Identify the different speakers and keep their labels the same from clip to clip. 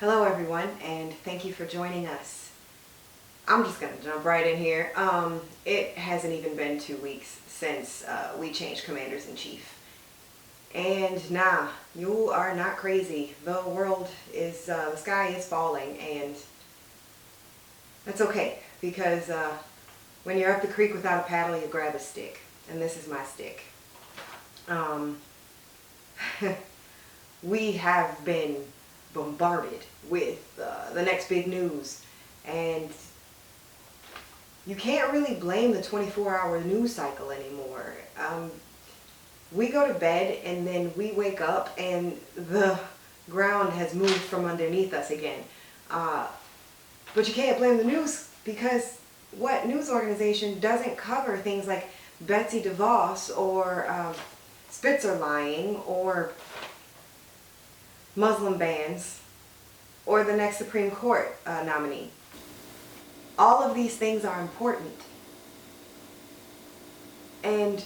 Speaker 1: Hello everyone, and thank you for joining us. I'm just going to jump right in here. It hasn't even been 2 weeks since we changed Commanders-in-Chief. And nah, you are not crazy. The world is, the sky is falling, and that's okay, because when you're up the creek without a paddle, you grab a stick. And this is my stick. We have been bombarded with the next big news, and you can't really blame the 24-hour news cycle anymore. We go to bed and then we wake up and the ground has moved from underneath us again. But you can't blame the news, because what news organization doesn't cover things like Betsy DeVos or Spitzer lying or Muslim bans or the next Supreme Court nominee? All of these things are important, and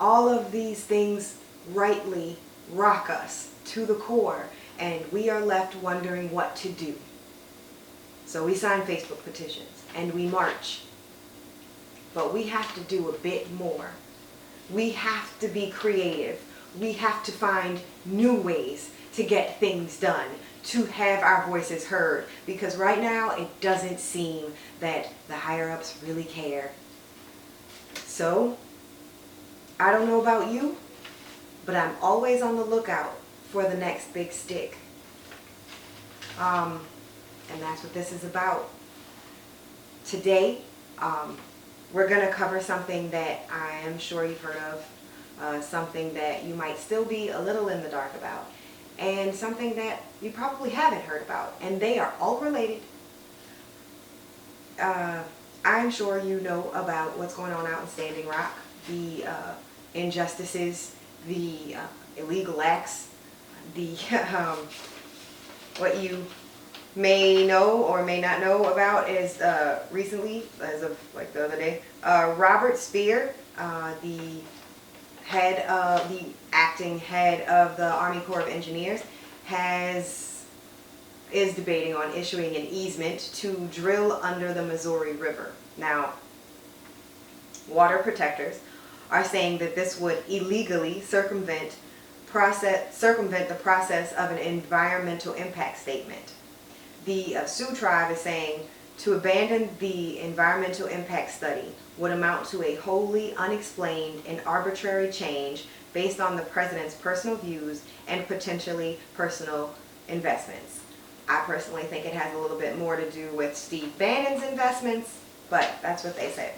Speaker 1: all of these things rightly rock us to the core, and we are left wondering what to do. So we sign Facebook petitions and we march, but we have to do a bit more. We have to be creative. We have to find new ways to get things done, to have our voices heard, because right now it doesn't seem that the higher-ups really care. So, I don't know about you, but I'm always on the lookout for the next big stick. And that's what this is about. Today, we're going to cover something that I am sure you've heard of, something that you might still be a little in the dark about, and something that you probably haven't heard about, and they are all related. I'm sure you know about what's going on out in Standing Rock, the injustices, the illegal acts, the what you may know or may not know about is recently, as of like the other day, Robert Speer, the acting head of the Army Corps of Engineers, is debating on issuing an easement to drill under the Missouri River. Now, water protectors are saying that this would illegally circumvent the process of an environmental impact statement. The Sioux tribe is saying to abandon the environmental impact study would amount to a wholly unexplained and arbitrary change based on the president's personal views and potentially personal investments. I personally think it has a little bit more to do with Steve Bannon's investments, but that's what they said.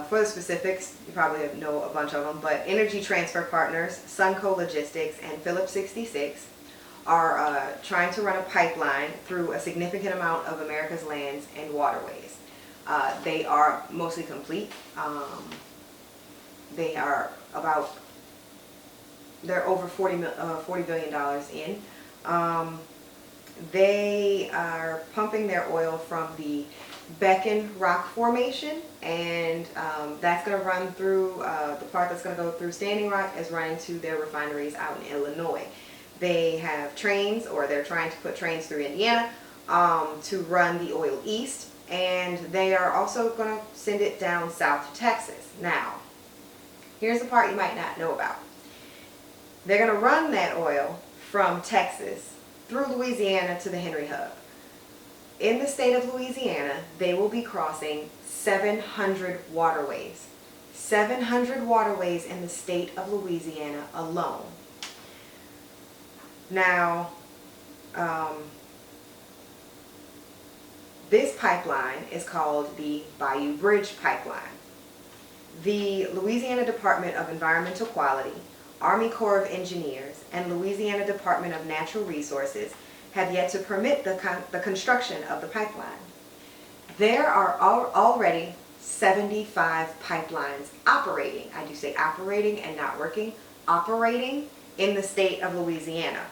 Speaker 1: For the specifics, you probably know a bunch of them, but Energy Transfer Partners, Sunco Logistics, and Phillips 66 are trying to run a pipeline through a significant amount of America's lands and waterways. They are mostly complete. They're over $40 billion in. They are pumping their oil from the Beacon Rock Formation, and that's going to run through, the part that's going to go through Standing Rock is running to their refineries out in Illinois. They have trains, or they're trying to put trains through Indiana to run the oil east, and they are also going to send it down south to Texas. Now, here's the part you might not know about. They're going to run that oil from Texas through Louisiana to the Henry Hub. In the state of Louisiana, they will be crossing 700 waterways. 700 waterways in the state of Louisiana alone. Now, this pipeline is called the Bayou Bridge Pipeline. The Louisiana Department of Environmental Quality, Army Corps of Engineers, and Louisiana Department of Natural Resources have yet to permit the construction of the pipeline. There are already 75 pipelines operating. I do say operating and not working. Operating in the state of Louisiana.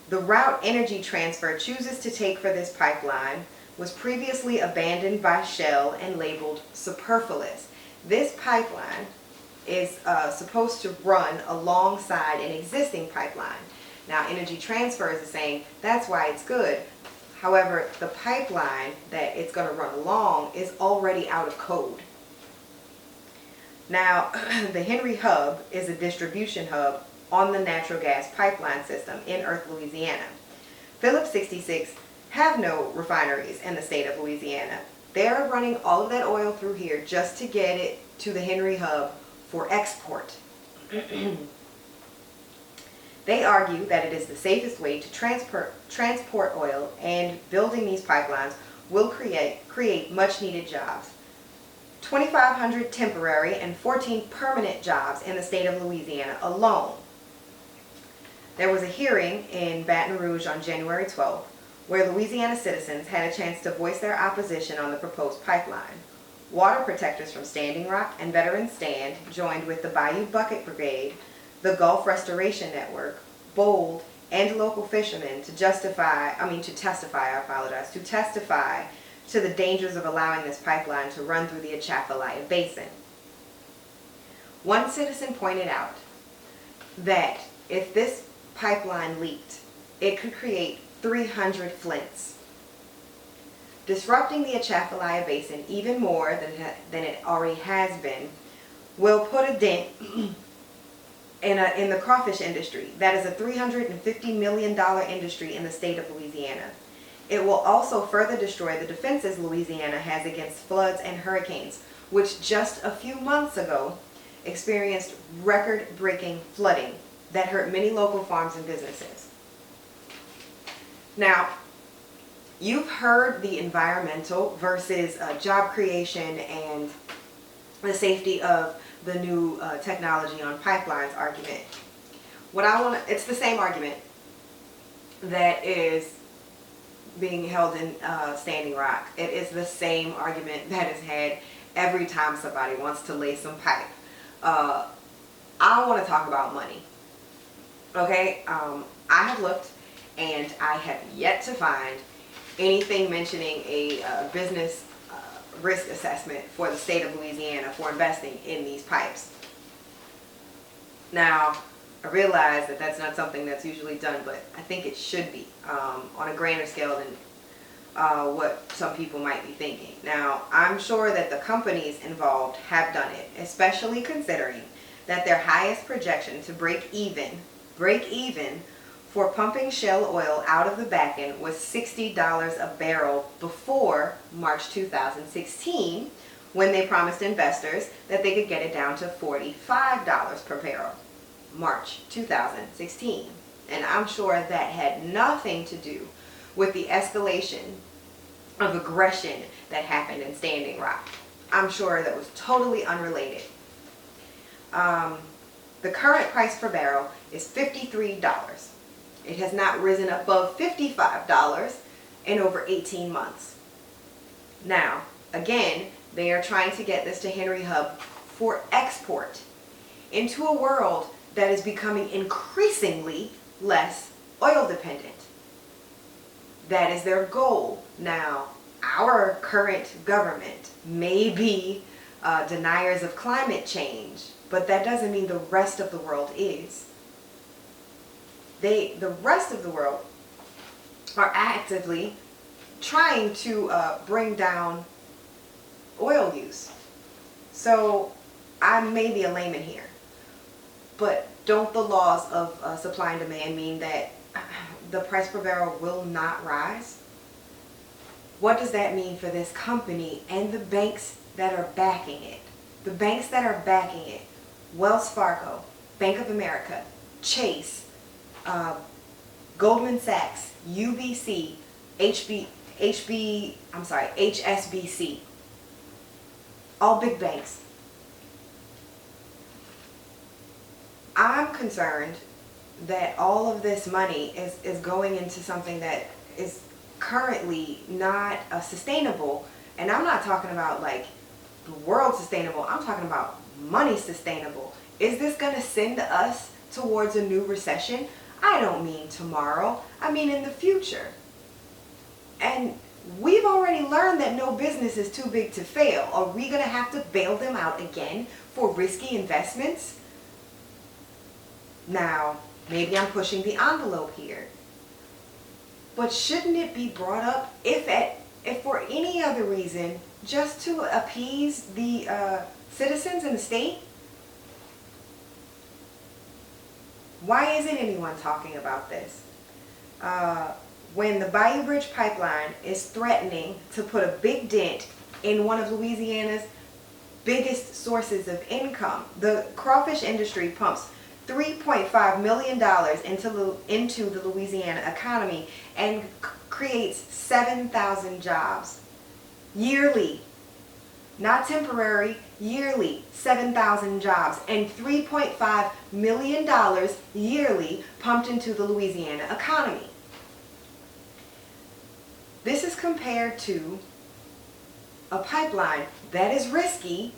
Speaker 1: The route Energy Transfer chooses to take for this pipeline was previously abandoned by Shell and labeled superfluous. This pipeline is supposed to run alongside an existing pipeline. Now, Energy Transfers is saying that's why it's good. However, the pipeline that it's going to run along is already out of code. Now, the Henry Hub is a distribution hub on the natural gas pipeline system in Earth, Louisiana. Phillips 66 have no refineries in the state of Louisiana. They're running all of that oil through here just to get it to the Henry Hub for export. They argue that it is the safest way to transport oil, and building these pipelines will create much needed jobs. 2,500 temporary and 14 permanent jobs in the state of Louisiana alone. There was a hearing in Baton Rouge on January 12th where Louisiana citizens had a chance to voice their opposition on the proposed pipeline. Water protectors from Standing Rock and Veterans Stand joined with the Bayou Bucket Brigade, the Gulf Restoration Network, BOLD, and local fishermen to testify to the dangers of allowing this pipeline to run through the Atchafalaya Basin. One citizen pointed out that if this pipeline leaked, it could create 300 Flints, disrupting the Atchafalaya Basin even more than it already has been. Will put a dent in the crawfish industry. That is a $350 million industry in the state of Louisiana. It will also further destroy the defenses Louisiana has against floods and hurricanes, which just a few months ago experienced record-breaking flooding that hurt many local farms and businesses. Now, you've heard the environmental versus job creation and the safety of the new technology on pipelines argument. It's the same argument that is being held in Standing Rock. It is the same argument that is had every time somebody wants to lay some pipe. I want to talk about money. Okay, I have looked and I have yet to find anything mentioning a business risk assessment for the state of Louisiana for investing in these pipes. Now, I realize that that's not something that's usually done, but I think it should be on a grander scale than what some people might be thinking. Now, I'm sure that the companies involved have done it, especially considering that their highest projection to break even for pumping shale oil out of the Bakken was $60 a barrel before March 2016, when they promised investors that they could get it down to $45 per barrel. March 2016. And I'm sure that had nothing to do with the escalation of aggression that happened in Standing Rock. I'm sure that was totally unrelated. The current price per barrel is $53. It has not risen above $55 in over 18 months. Now, again, they are trying to get this to Henry Hub for export into a world that is becoming increasingly less oil dependent. That is their goal. Now, our current government may be deniers of climate change, but that doesn't mean the rest of the world is. The rest of the world are actively trying to bring down oil use. So I may be a layman here, but don't the laws of supply and demand mean that the price per barrel will not rise? What does that mean for this company and the banks that are backing it? The banks that are backing it: Wells Fargo, Bank of America, Chase, Goldman Sachs, UBC, HSBC, all big banks. I'm concerned that all of this money is going into something that is currently not sustainable. And I'm not talking about like the world sustainable. I'm talking about money sustainable. Is this going to send us towards a new recession? I don't mean tomorrow. I mean in the future. And we've already learned that no business is too big to fail. Are we going to have to bail them out again for risky investments? Now, maybe I'm pushing the envelope here, but shouldn't it be brought up, if for any other reason, just to appease the citizens in the state? Why isn't anyone talking about this? When the Bayou Bridge Pipeline is threatening to put a big dent in one of Louisiana's biggest sources of income, the crawfish industry pumps $3.5 million into the Louisiana economy and creates 7,000 jobs yearly. Not temporary, yearly, 7,000 jobs and $3.5 million yearly pumped into the Louisiana economy. This is compared to a pipeline that is risky,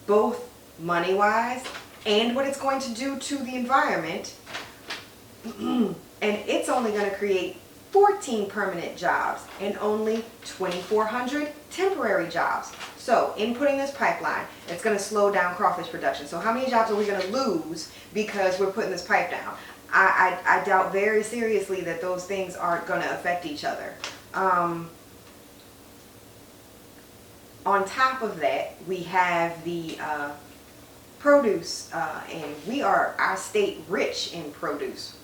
Speaker 1: both money-wise and what it's going to do to the environment. And it's only going to create 14 permanent jobs and only 2,400 temporary jobs. So in putting this pipeline, it's going to slow down crawfish production. So how many jobs are we going to lose because we're putting this pipe down? I doubt very seriously that those things aren't going to affect each other. On top of that, we have the produce, and our state rich in produce.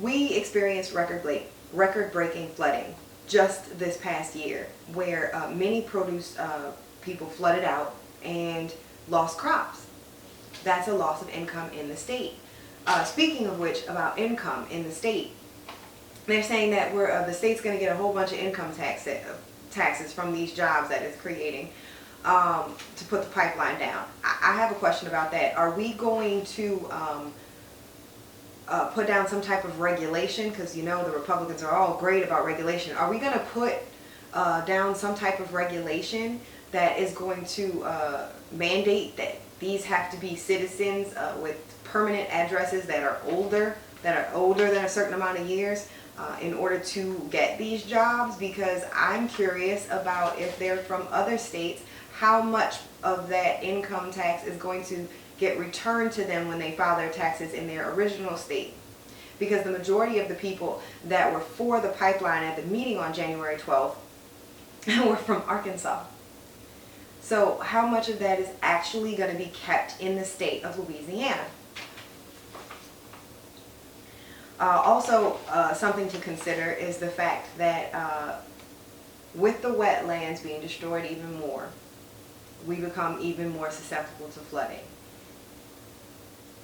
Speaker 1: We experienced record-breaking flooding just this past year, where many produce people flooded out and lost crops. That's a loss of income in the state. Speaking of which, about income in the state, they're saying that the state's going to get a whole bunch of income taxes from these jobs that it's creating to put the pipeline down. I have a question about that. Are we going to put down some type of regulation? Because you know the Republicans are all great about regulation. Are we going to put down some type of regulation that is going to mandate that these have to be citizens with permanent addresses that are older than a certain amount of years in order to get these jobs? Because I'm curious about, if they're from other states, how much of that income tax is going to get returned to them when they file their taxes in their original state. Because the majority of the people that were for the pipeline at the meeting on January 12th were from Arkansas. So how much of that is actually going to be kept in the state of Louisiana? Also, something to consider is the fact that with the wetlands being destroyed even more, we become even more susceptible to flooding.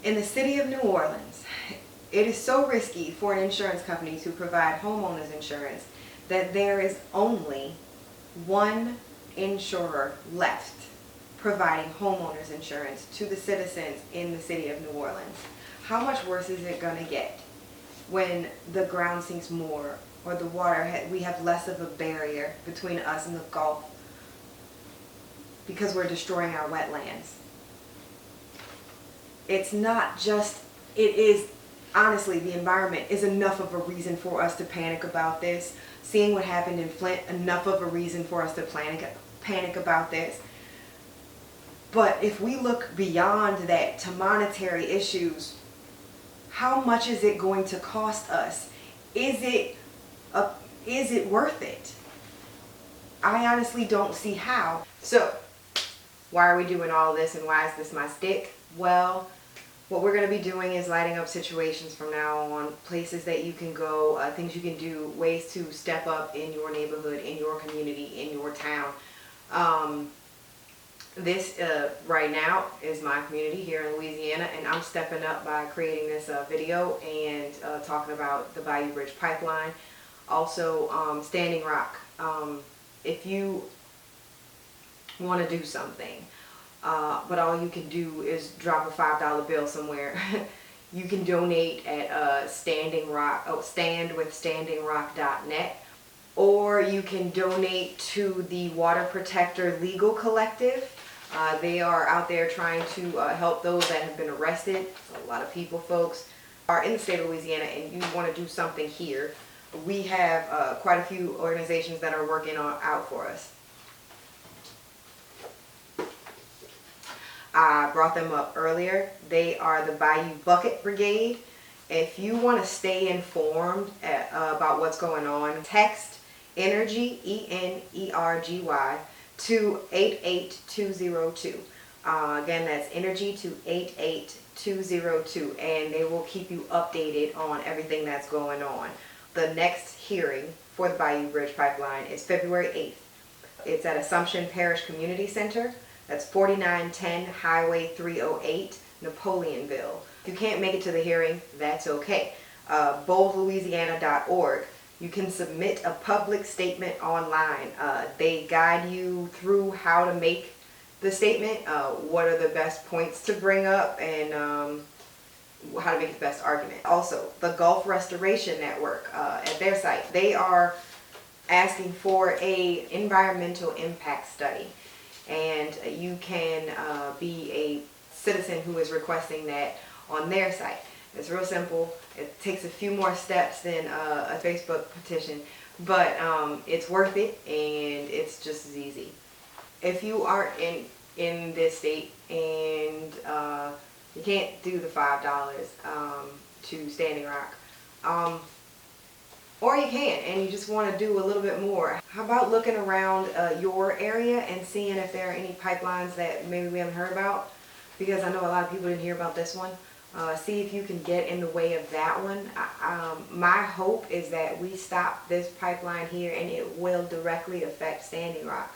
Speaker 1: In the city of New Orleans, it is so risky for an insurance company to provide homeowners insurance that there is only one insurer left providing homeowners insurance to the citizens in the city of New Orleans. How much worse is it going to get when the ground sinks more, or the water, we have less of a barrier between us and the Gulf because we're destroying our wetlands? It's not just, it is, honestly, the environment is enough of a reason for us to panic about this. Seeing what happened in Flint, enough of a reason for us to panic about this. But if we look beyond that to monetary issues, how much is it going to cost us? Is it worth it? I honestly don't see how. So, why are we doing all this, and why is this my stick? Well, what we're going to be doing is lighting up situations from now on, places that you can go, things you can do, ways to step up in your neighborhood, in your community, in your town. This right now is my community here in Louisiana, and I'm stepping up by creating this video and talking about the Bayou Bridge Pipeline. Also, Standing Rock. If you want to do something, but all you can do is drop a $5 bill somewhere, you can donate at standwithstandingrock.net, or you can donate to the Water Protector Legal Collective. They are out there trying to help those that have been arrested. A lot of people, folks. are in the state of Louisiana and you want to do something here, we have quite a few organizations that are working out for us. I brought them up earlier. They are the Bayou Bucket Brigade. If you want to stay informed about what's going on, text ENERGY, ENERGY, to 88202. Again, that's ENERGY to 88202, and they will keep you updated on everything that's going on. The next hearing for the Bayou Bridge Pipeline is February 8th. It's at Assumption Parish Community Center. That's 4910 Highway 308, Napoleonville. If you can't make it to the hearing, that's okay. boldlouisiana.org. You can submit a public statement online. They guide you through how to make the statement, what are the best points to bring up, and how to make the best argument. Also, the Gulf Restoration Network, at their site, they are asking for a environmental impact study, and you can be a citizen who is requesting that on their site. It's real simple. It takes a few more steps than a Facebook petition, but it's worth it, and it's just as easy. If you aren't in this state and you can't do the $5 to Standing Rock, or you can and you just want to do a little bit more, how about looking around your area and seeing if there are any pipelines that maybe we haven't heard about? Because I know a lot of people didn't hear about this one. See if you can get in the way of that one. My hope is that we stop this pipeline here and it will directly affect Standing Rock.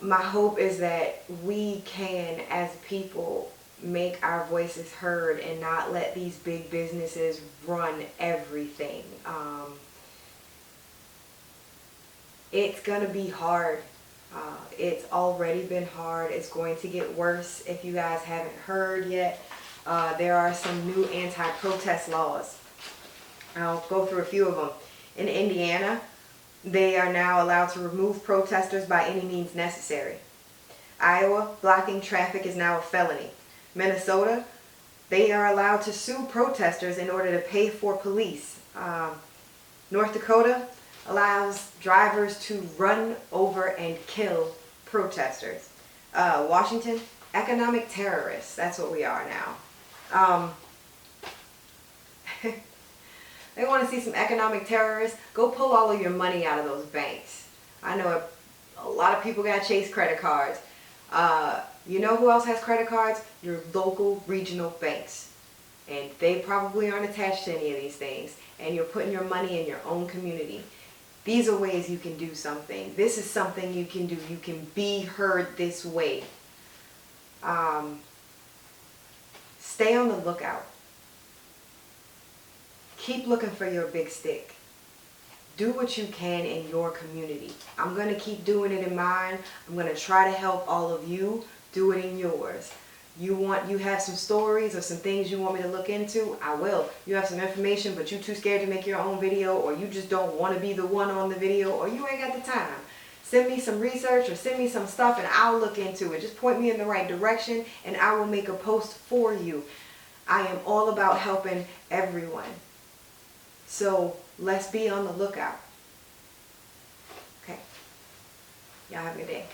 Speaker 1: My hope is that we can, as people, make our voices heard and not let these big businesses run everything. It's gonna be hard. It's already been hard. It's going to get worse. If you guys haven't heard yet, there are some new anti-protest laws. I'll go through a few of them. In Indiana, they are now allowed to remove protesters by any means necessary. Iowa, blocking traffic is now a felony. Minnesota, they are allowed to sue protesters in order to pay for police. North Dakota allows drivers to run over and kill protesters. Washington, economic terrorists. That's what we are now. They want to see some economic terrorists? Go pull all of your money out of those banks. I know a lot of people got Chase credit cards. You know who else has credit cards? Your local regional banks. And they probably aren't attached to any of these things. And you're putting your money in your own community. These are ways you can do something. This is something you can do. You can be heard this way. Stay on the lookout. Keep looking for your big stick. Do what you can in your community. I'm going to keep doing it in mine. I'm going to try to help all of you do it in yours. You have some stories or some things you want me to look into? I will. You have some information but you're too scared to make your own video, or you just don't want to be the one on the video, or you ain't got the time. Send me some research or send me some stuff and I'll look into it. Just point me in the right direction and I will make a post for you. I am all about helping everyone. So let's be on the lookout. Okay. Y'all have a good day.